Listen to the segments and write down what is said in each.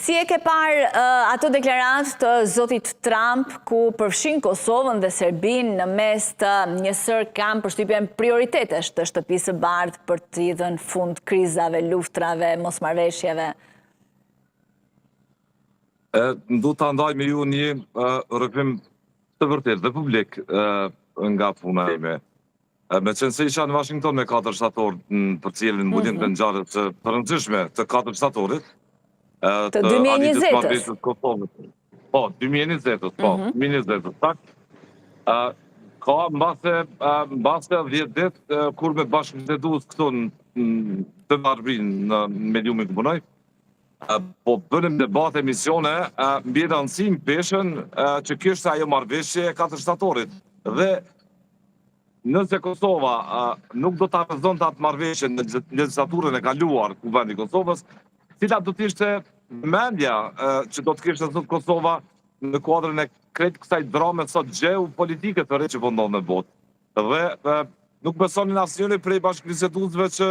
Si e ke parë ato deklaratë të zotit Trump ku përfshin Kosovën dhe Serbinë në mes të njësër kam përshtypjen prioritetesh të shtëpisë së bardhë për t'i dhënë fund krizave, luftrave, mosmarrveshjeve? Du të ndaj me ju një rëkrim të vërtet dhe publik nga puna ime. Me qenë se isha në Washington me 4 shtator për cilin mbudin të ngjarjet të rëndësishme të 4 shtatorit. Të 2020-ës. Po, 2020-ës, po, 2020-ës, tak. Ka mbase 10 ditë kur me bashkëbitetues këtu të Arbin në mediumin ku punoj, po bënim debate, emisione, mbi rëndësinë peshën që kishte ajo marrëveshje e 4 shtatorit. Dhe nëse Kosova nuk do të arëzon të atë marrëveshje në legjislaturën e kaluar kuvendi Kosovës, cila do të ishte mendja që do të kishte sot Kosova në kuadrën e krejt kësaj drame sot geopolitike të re që po ndodh në botë. Dhe nuk besonin asnjëri prej bashkëbitetuesve që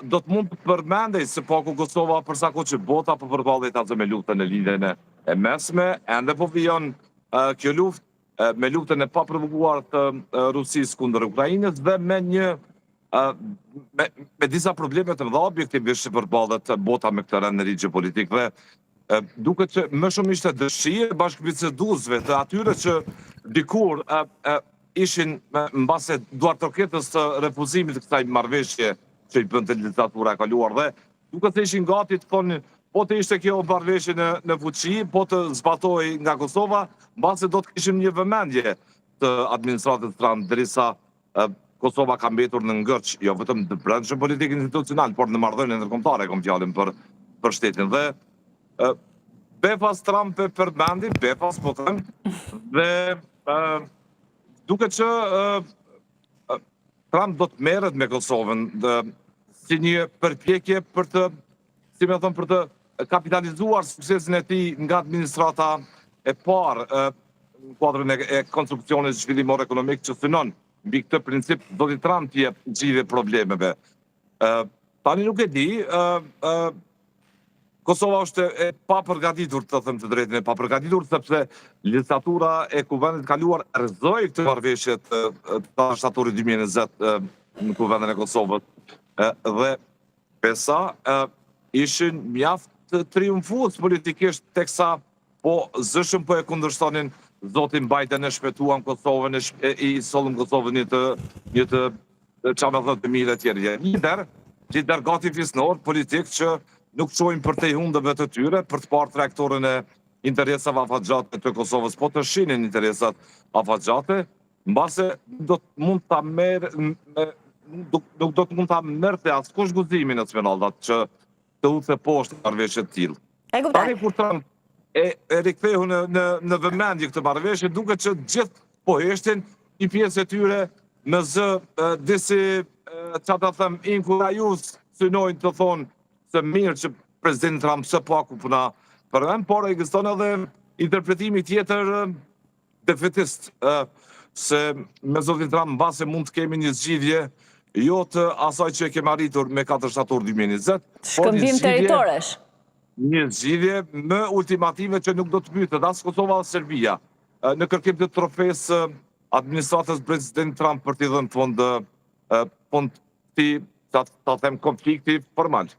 do të mund të përmendej se po ku Kosova përsa ko që bota po përballet atë me luftën e lindjen e mesme, ende po vijon kjo luftë me luftën e paprovokuar të Rusisë kundër Ukrainës dhe me disa probleme të mëdha objektivisht që përballet bota me këtë rend gjeopolitik. Dhe duket që më shumë ishte dëshirë bashkëbitetuesve të atyre që dikur ishin mbase duartërketës të refuzimit të kësaj marrëveshje që i bënte diktatura e kaluar, dhe duket se ishin gati të thonë po të ishte kjo marrëveshje në fuqi, po të zbatoj nga Kosova, mbase do të kishim një vëmendje të administratës Trump, derisa Kosova ka mbetur në ngërç, jo vetëm në brendshëm politik institucional, por në marrëdhënie ndërkombëtare, kom fjalën për shtetin. Dhe befas Trump e përmendi, befas po them, dhe duket që Trump do të merret me Kosovën si një përpjekje për të, si më thon, për të kapitalizuar suksesin e tij nga administrata e parë në kuadrën e konstruksionit zhvillimor ekonomik që synon mbi këtë princip do t'i Trump t'i jep zgjidhje problemeve. Tani nuk e di, Kosova është e papërgatitur, të them të drejtën, e papërgatitur sepse legjislatura e kuvendit kaluar rrezoi këtë marrëveshje të shtatorit 2020 në kuvendin e Kosovës. Dhe pesa ishin mjaft të triumfues politikisht, teksa po zëshëm po e kundërshtonin zotin Biden, e shpëtuan Kosovën, i sollëm Kosovën një të çamë 10.000 e tjerë. Lider gati fisnor politik që nuk çojnë për te hundëve të tyre për të parë trajektorën e interesave afatgjate të Kosovës, po të shinin interesat afatgjate, mbase do të mund ta nuk do të mund ta merrte askush guximin nacional që të udhte poshtë marrëveshje të tillë. Tani kur Trump e riktheu në vëmendje këtë marrëveshje, duket që gjithë po heshtin një pjesë e tyre me zë disi, çfarë ta them, inkurajus synojnë të thonë se mirë që presidenti Trump së paku puna për ëm, por ekziston edhe interpretimi tjetër defetist, se me zotin Trump mbase mund të kemi një zgjidhje jo të asaj që e kemi arritur me 4 shtator 2020, shkëmbim territoresh. Një zgjidhje më ultimative që nuk do të mbytet as Kosova as Serbia në kërkim të trofesë administratës president Trump për t'i dhënë fond të them konflikti formal.